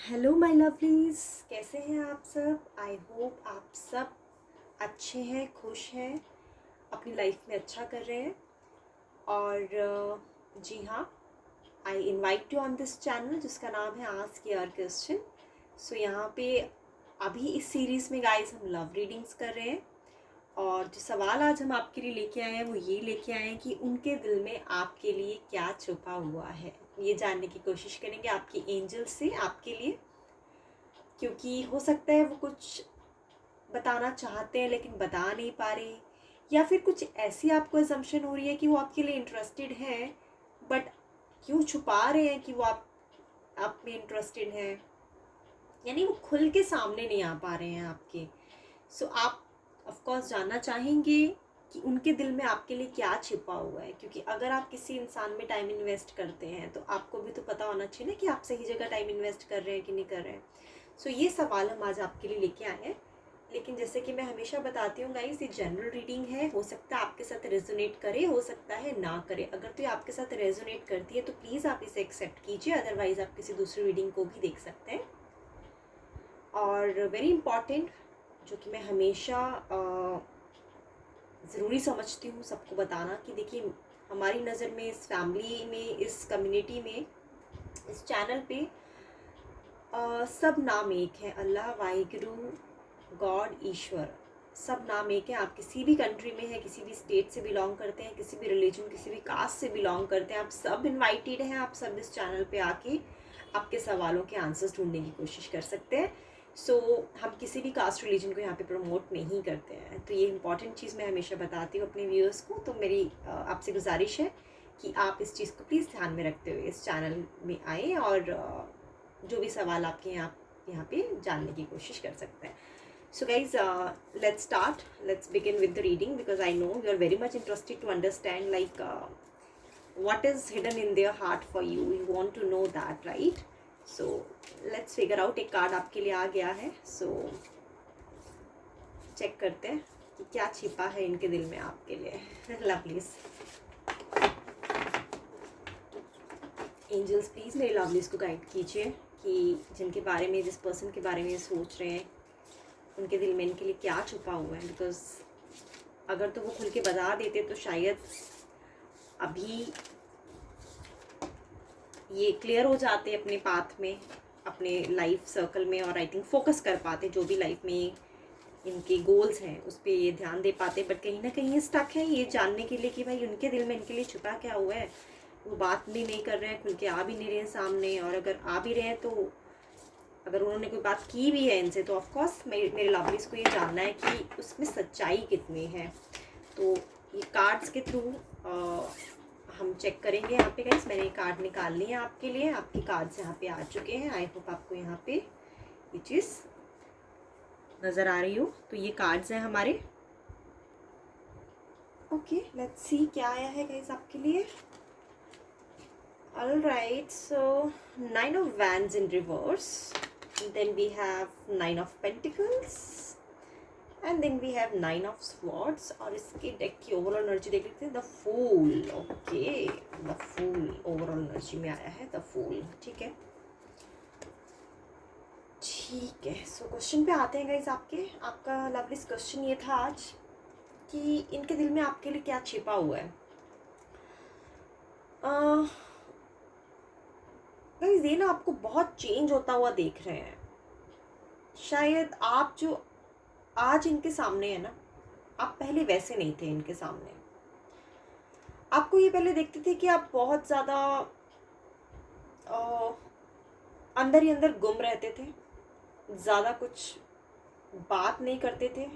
Hello my lovelies, कैसे हैं आप सब। आई होप आप सब अच्छे हैं, खुश हैं, अपनी लाइफ में अच्छा कर रहे हैं। और जी हाँ, I invite you on this channel जिसका नाम है आस्क योर क्वेश्चन। सो यहाँ पे अभी इस सीरीज़ में गाइस हम लव रीडिंग्स कर रहे हैं। और जो सवाल आज हम आपके लिए लेके आए हैं वो ये लेके आए हैं कि उनके दिल में आपके लिए क्या छुपा हुआ है। ये जानने की कोशिश करेंगे आपकी एंजल से आपके लिए, क्योंकि हो सकता है वो कुछ बताना चाहते हैं लेकिन बता नहीं पा रहे, या फिर कुछ ऐसी आपको असम्पशन हो रही है कि वो आपके लिए इंटरेस्टेड हैं बट क्यों छुपा रहे हैं कि वो आप में इंटरेस्टेड हैं, यानी वो खुल के सामने नहीं आ पा रहे हैं आपके। सो आप ऑफ कोर्स जानना चाहेंगे कि उनके दिल में आपके लिए क्या छिपा हुआ है, क्योंकि अगर आप किसी इंसान में टाइम इन्वेस्ट करते हैं तो आपको भी तो पता होना चाहिए ना कि आप सही जगह टाइम इन्वेस्ट कर रहे हैं कि नहीं कर रहे हैं। सो ये सवाल हम आज आपके लिए लेके आए हैं। लेकिन जैसे कि मैं हमेशा बताती हूँ गाइस, ये जनरल रीडिंग है, हो सकता है आपके साथ रेजोनेट करे, हो सकता है ना करे। अगर तो ये आपके साथ रेजोनेट करती है तो प्लीज़ आप इसे एक्सेप्ट कीजिए, अदरवाइज़ आप किसी दूसरी रीडिंग को भी देख सकते हैं। और वेरी इम्पॉर्टेंट, जो कि मैं हमेशा ज़रूरी समझती हूँ सबको बताना, कि देखिए हमारी नज़र में, इस फैमिली में, इस कम्युनिटी में, इस चैनल पे सब नाम एक है। अल्लाह, वाहिगुरु, गॉड, ईश्वर, सब नाम एक है। आप किसी भी कंट्री में हैं, किसी भी स्टेट से बिलोंग करते हैं, किसी भी रिलीजन, किसी भी कास्ट से बिलोंग करते हैं, आप सब इनवाइटेड हैं। आप सब इस चैनल पे आके आपके सवालों के आंसर्स ढूंढने की कोशिश कर सकते हैं। सो हम किसी भी कास्ट रिलीजन को यहाँ पे प्रमोट नहीं करते हैं, तो ये इंपॉर्टेंट चीज़ मैं हमेशा बताती हूँ अपने व्यूअर्स को। तो मेरी आपसे गुजारिश है कि आप इस चीज़ को प्लीज़ ध्यान में रखते हुए इस चैनल में आएँ और जो भी सवाल आपके यहाँ पे जानने की कोशिश कर सकते हैं। So guys, let's start. Let's begin with the reading, because I know you are very much interested to understand like what is hidden in their heart for you. You want to know that, right? So let's figure out. एक card आपके लिए आ गया है, so check करते हैं कि क्या छिपा है इनके दिल में आपके लिए। लवलीज एंजल्स, प्लीज़ मेरे लवलीज को गाइड कीजिए कि जिनके बारे में, जिस पर्सन के बारे में सोच रहे हैं, उनके दिल में इनके लिए क्या छुपा हुआ है। बिकॉज अगर तो वो खुल के बता देते तो शायद अभी ये क्लियर हो जाते अपने पाथ में, अपने लाइफ सर्कल में, और आई थिंक फोकस कर पाते जो भी लाइफ में इनके गोल्स हैं उस पर ये ध्यान दे पाते। बट कहीं ना कहीं स्टक है ये जानने के लिए कि भाई उनके दिल में इनके लिए छुपा क्या हुआ है। वो बात भी नहीं कर रहे हैं, खुल के आ भी नहीं रहे हैं सामने, और अगर आ भी रहे हैं तो अगर उन्होंने कोई बात की भी है इनसे तो ऑफकोर्स मेरे लवलीज को ये जानना है कि उसमें सच्चाई कितनी है। तो ये कार्ड्स के थ्रू हम चेक करेंगे यहाँ पे गाइस। मैंने कार्ड निकाल लिए हैं आपके लिए, आपके कार्ड्स यहाँ पे आ चुके हैं। आई होप आपको यहाँ पे ये चीज़ नज़र आ रही हो। तो ये कार्ड्स हैं हमारे। ओके, लेट्स सी क्या आया है गाइस आपके लिए। All right, so 9 of Wands in reverse, then we have 9 of Pentacles, and then we have 9 of Swords। और इसके डेक की ओवरऑल एनर्जी देख लेते हैं। The fool, okay, the fool overall energy में आया है, द फूल। ठीक है, ठीक है। सो क्वेश्चन पे आते हैं गाइस आपके। आपका लवलीज क्वेश्चन ये था आज कि इनके दिल में आपके लिए क्या छिपा हुआ है। गाइस ये ना आपको बहुत चेंज होता हुआ देख रहे हैं। शायद आप जो आज इनके सामने है ना, आप पहले वैसे नहीं थे इनके सामने। आपको ये पहले देखते थे कि आप बहुत ज़्यादा अंदर ही अंदर गुम रहते थे, ज़्यादा कुछ बात नहीं करते थे,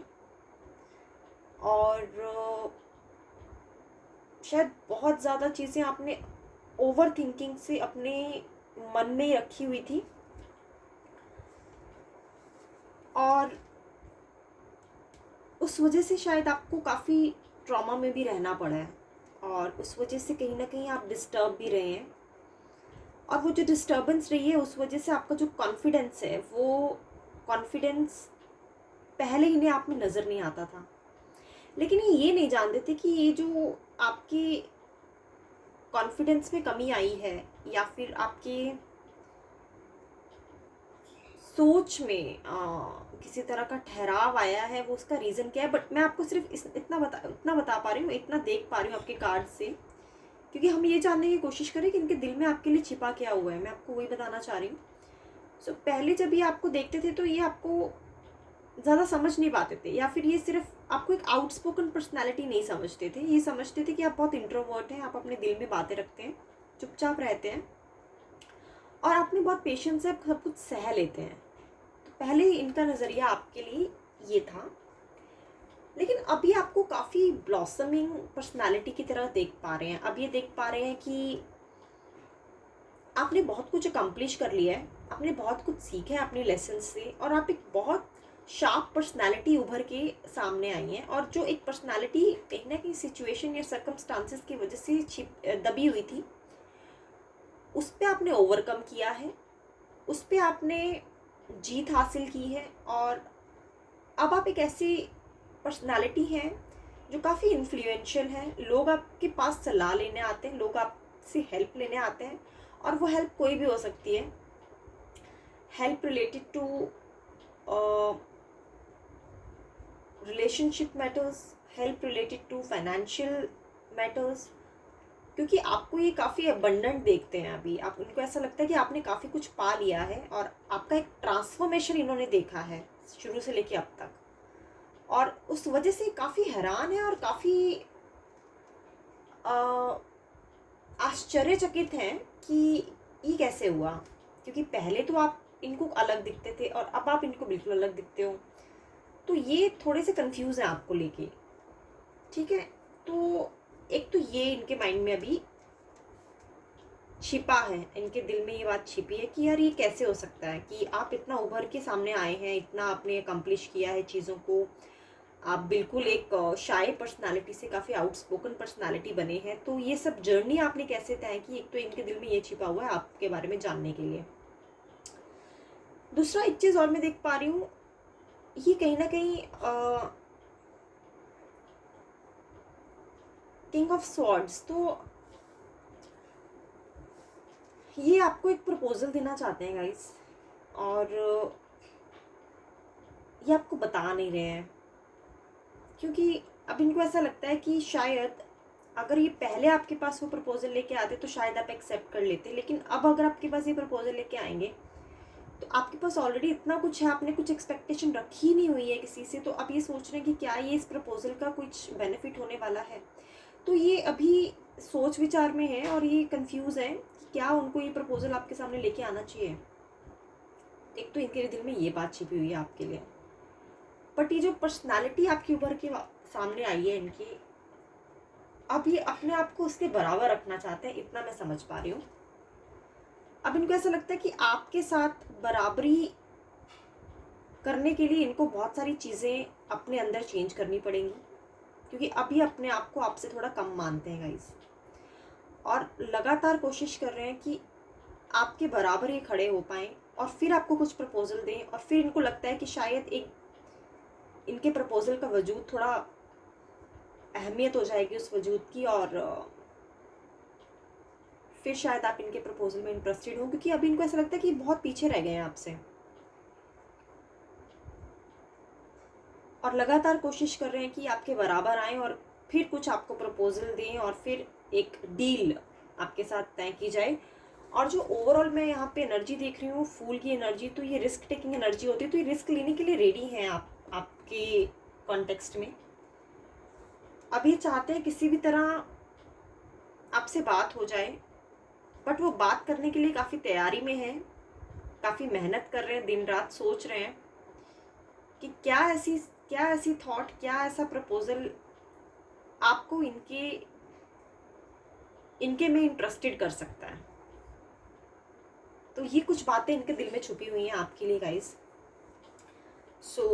और शायद बहुत ज़्यादा चीज़ें आपने ओवर थिंकिंग से अपने मन में ही रखी हुई थी, और उस वजह से शायद आपको काफ़ी ट्रॉमा में भी रहना पड़ा है, और उस वजह से कहीं ना कहीं आप डिस्टर्ब भी रहे हैं। और वो जो डिस्टर्बेंस रही है उस वजह से आपका जो कॉन्फिडेंस है, वो कॉन्फिडेंस पहले ही आप में नज़र नहीं आता था। लेकिन ये नहीं जानते थे कि ये जो आपके कॉन्फिडेंस में कमी आई है, या फिर आपके सोच में किसी तरह का ठहराव आया है, वो उसका रीज़न क्या है। बट मैं आपको सिर्फ इतना बता पा रही हूँ, इतना देख पा रही हूँ आपके कार्ड से, क्योंकि हम ये जानने की कोशिश करें कि इनके दिल में आपके लिए छिपा क्या हुआ है। मैं आपको वही बताना चाह रही हूँ। सो पहले जब ये आपको देखते थे तो ये आपको ज़्यादा समझ नहीं पाते थे, या फिर ये सिर्फ आपको एक आउटस्पोकन पर्सनैलिटी नहीं समझते थे। ये समझते थे कि आप बहुत इंट्रोवर्ट हैं, आप अपने दिल में बातें रखते हैं, चुपचाप रहते हैं, और आप में बहुत पेशेंस है, सब कुछ सह लेते हैं। तो पहले ही इनका नज़रिया आपके लिए ये था। लेकिन अभी आपको काफ़ी ब्लॉसमिंग पर्सनालिटी की तरह देख पा रहे हैं। अब ये देख पा रहे हैं कि आपने बहुत कुछ अकम्प्लिश कर लिया है, आपने बहुत कुछ सीखा है अपने लेसन से, और आप एक बहुत शार्प पर्सनालिटी उभर के सामने आई हैं। और जो एक पर्सनालिटी कहीं ना कहीं सिचुएशन या सर्कमस्टांसेस की वजह से दबी हुई थी, उस पर आपने ओवरकम किया है, उस पर आपने जीत हासिल की है। और अब आप एक ऐसी पर्सनालिटी हैं जो काफ़ी इन्फ्लुएंशियल है। लोग आपके पास सलाह लेने आते हैं, लोग आपसे हेल्प लेने आते हैं, और वो हेल्प कोई भी हो सकती है। Help related to relationship matters, help related to financial matters, क्योंकि आपको ये काफ़ी अबंडेंट देखते हैं। अभी आप, उनको ऐसा लगता है कि आपने काफ़ी कुछ पा लिया है, और आपका एक ट्रांसफॉर्मेशन इन्होंने देखा है शुरू से लेके अब तक, और उस वजह से काफ़ी हैरान है और काफ़ी आश्चर्यचकित हैं कि ये कैसे हुआ। क्योंकि पहले तो आप इनको अलग दिखते थे, और अब आप इनको बिल्कुल अलग दिखते हो। तो ये थोड़े से कंफ्यूज हैं आपको लेके, ठीक है। तो एक तो ये इनके माइंड में अभी छिपा है, इनके दिल में ये बात छिपी है कि यार ये कैसे हो सकता है कि आप इतना उभर के सामने आए हैं, इतना आपने अकम्प्लिश किया है चीज़ों को, आप बिल्कुल एक शाय पर्सनालिटी से काफ़ी आउटस्पोकन पर्सनालिटी बने हैं। तो ये सब जर्नी आपने कैसे तय की, एक तो इनके दिल में ये छिपा हुआ है आपके बारे में जानने के लिए। दूसरा एक चीज़ और मैं देख पा रही हूँ, ये कहीं ना कहीं किंग ऑफ स्वॉर्ड्स, तो ये आपको एक प्रपोजल देना चाहते हैं गाइस, और ये आपको बता नहीं रहे हैं, क्योंकि अब इनको ऐसा लगता है कि शायद अगर ये पहले आपके पास वो प्रपोजल लेके आते तो शायद आप एक्सेप्ट कर लेते। लेकिन अब अगर आपके पास ये प्रपोजल लेके आएंगे तो आपके पास ऑलरेडी इतना कुछ है, आपने कुछ एक्सपेक्टेशन रखी नहीं हुई है किसी से। तो आप ये सोच रहे हैं कि क्या ये इस प्रपोजल का कुछ बेनिफिट होने वाला है। तो ये अभी सोच विचार में है, और ये कंफ्यूज है कि क्या उनको ये प्रपोजल आपके सामने लेके आना चाहिए। एक तो इनके दिल में ये बात छिपी हुई है आपके लिए। बट ये जो पर्सनालिटी आपकी उभर के सामने आई है इनकी, अब ये अपने आप को उसके बराबर रखना चाहते हैं, इतना मैं समझ पा रही हूँ। अब इनको ऐसा लगता है कि आपके साथ बराबरी करने के लिए इनको बहुत सारी चीज़ें अपने अंदर चेंज करनी पड़ेंगी, क्योंकि अभी अपने आप को आपसे थोड़ा कम मानते हैं गाइस, और लगातार कोशिश कर रहे हैं कि आपके बराबर ही खड़े हो पाएँ, और फिर आपको कुछ प्रपोजल दें। और फिर इनको लगता है कि शायद एक इनके प्रपोजल का वजूद थोड़ा अहमियत हो जाएगी उस वजूद की, और फिर शायद आप इनके प्रपोजल में इंटरेस्टेड हो, क्योंकि अभी इनको ऐसा लगता है कि बहुत पीछे रह गए हैं आपसे, और लगातार कोशिश कर रहे हैं कि आपके बराबर आएँ और फिर कुछ आपको प्रपोजल दें, और फिर एक डील आपके साथ तय की जाए। और जो ओवरऑल मैं यहाँ पे एनर्जी देख रही हूँ, फूल की एनर्जी, तो ये रिस्क टेकिंग एनर्जी होती है। तो ये रिस्क लेने के लिए रेडी हैं आप, आपके कॉन्टेक्स्ट में। अब ये चाहते हैं किसी भी तरह आपसे बात हो जाए, बट वो बात करने के लिए काफ़ी तैयारी में है, काफ़ी मेहनत कर रहे हैं, दिन रात सोच रहे हैं कि क्या ऐसी थॉट, क्या ऐसा प्रपोजल आपको इनके में इंटरेस्टेड कर सकता है। तो ये कुछ बातें इनके दिल में छुपी हुई हैं आपके लिए गाइस। सो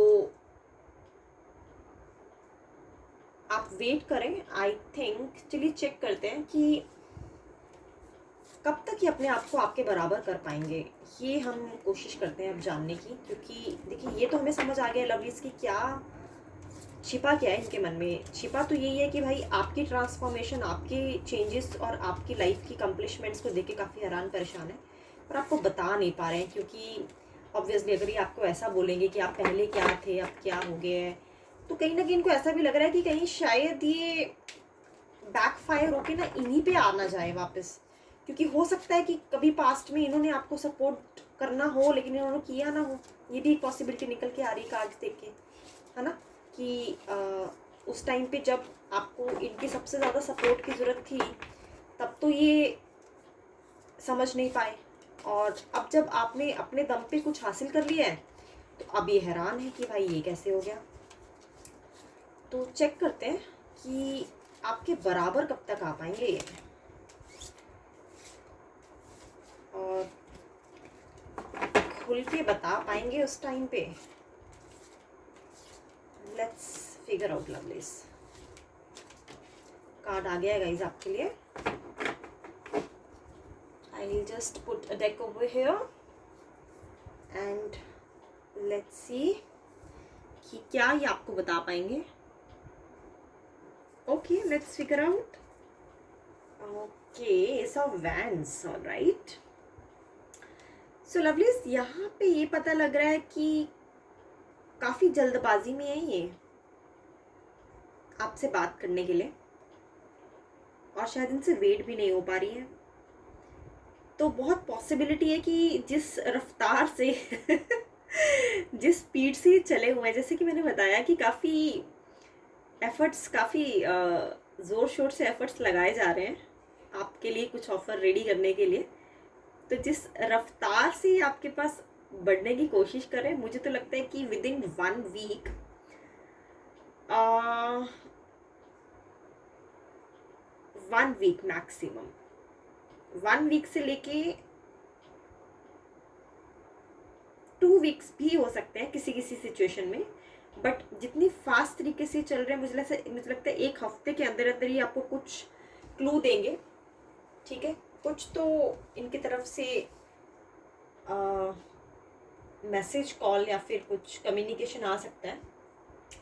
आप वेट करें, आई थिंक। चलिए चेक करते हैं कि कब तक ये अपने आप को आपके बराबर कर पाएंगे, ये हम कोशिश करते हैं अब जानने की। क्योंकि देखिए, ये तो हमें समझ आ गया लवलीज की क्या छिपा, क्या है इनके मन में। छिपा तो यही है कि भाई आपकी ट्रांसफॉर्मेशन, आपके चेंजेस और आपकी लाइफ की अकम्पलिशमेंट्स को देख के काफ़ी हैरान परेशान है, पर आपको बता नहीं पा रहे हैं, क्योंकि ऑब्वियसली अगर ये आपको ऐसा बोलेंगे कि आप पहले क्या थे अब क्या हो गए है, तो कहीं ना कहीं इनको ऐसा भी लग रहा है कि कहीं शायद ये बैकफायर होके ना इन्हीं पे आ ना जाए वापस, क्योंकि हो सकता है कि कभी पास्ट में इन्होंने आपको सपोर्ट करना हो लेकिन इन्होंने किया ना हो। ये भी एक पॉसिबिलिटी निकल के आ रही कार्ड्स देख के, है ना, कि उस टाइम पे जब आपको इनकी सबसे ज़्यादा सपोर्ट की ज़रूरत थी तब तो ये समझ नहीं पाए, और अब जब आपने अपने दम पे कुछ हासिल कर लिया है तो अब ये हैरान है कि भाई ये कैसे हो गया। तो चेक करते हैं कि आपके बराबर कब तक आ पाएंगे ये, और खुल के बता पाएंगे उस टाइम पे। Let's figure out lovelies. Card आ गया है गाइस आपके लिए। I will just put a deck over here and let's see कि क्या ये आपको बता पाएंगे। Okay, let's figure out. Okay, ace of wands, alright. So lovelies, यहाँ पे ये पता लग रहा है कि काफ़ी जल्दबाजी में है ये आपसे बात करने के लिए, और शायद इनसे वेट भी नहीं हो पा रही है। तो बहुत पॉसिबिलिटी है कि जिस रफ्तार से जिस स्पीड से चले हुए हैं, जैसे कि मैंने बताया कि काफ़ी एफर्ट्स, काफ़ी ज़ोर शोर से एफर्ट्स लगाए जा रहे हैं आपके लिए कुछ ऑफ़र रेडी करने के लिए। तो जिस रफ्तार से आपके पास बढ़ने की कोशिश करें, मुझे तो लगता है कि within 1 week 1 week maximum, 1 week से लेके 2 वीक्स भी हो सकते हैं किसी किसी सिचुएशन में, बट जितनी फास्ट तरीके से चल रहे हैं मुझे लगता है 1 हफ्ते के अंदर अंदर ही आपको कुछ क्लू देंगे। ठीक है, कुछ तो इनकी तरफ से मैसेज, कॉल या फिर कुछ कम्युनिकेशन आ सकता है,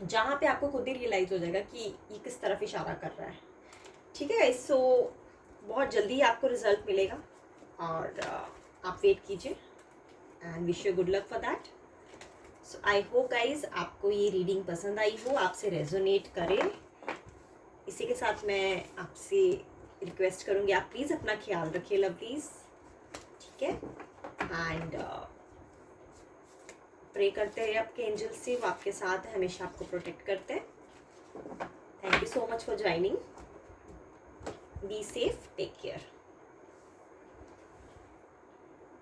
जहाँ पे आपको खुद ही रियलाइज़ हो जाएगा कि ये किस तरफ इशारा कर रहा है। ठीक है, सो बहुत जल्दी आपको रिजल्ट मिलेगा, और आप वेट कीजिए and wish you good luck for that. So I hope guys आपको ये रीडिंग पसंद आई हो, आपसे रेजोनेट करे। इसी के साथ मैं आपसे रिक्वेस्ट करूँगी, आप प्लीज़ अपना ख्याल रखिए लवलीज। ठीक है, एंड प्रे करते रहिए आपके एंजल से, वो आपके साथ है, हमेशा आपको प्रोटेक्ट करते हैं। Thank you so much for joining. Be safe, take care.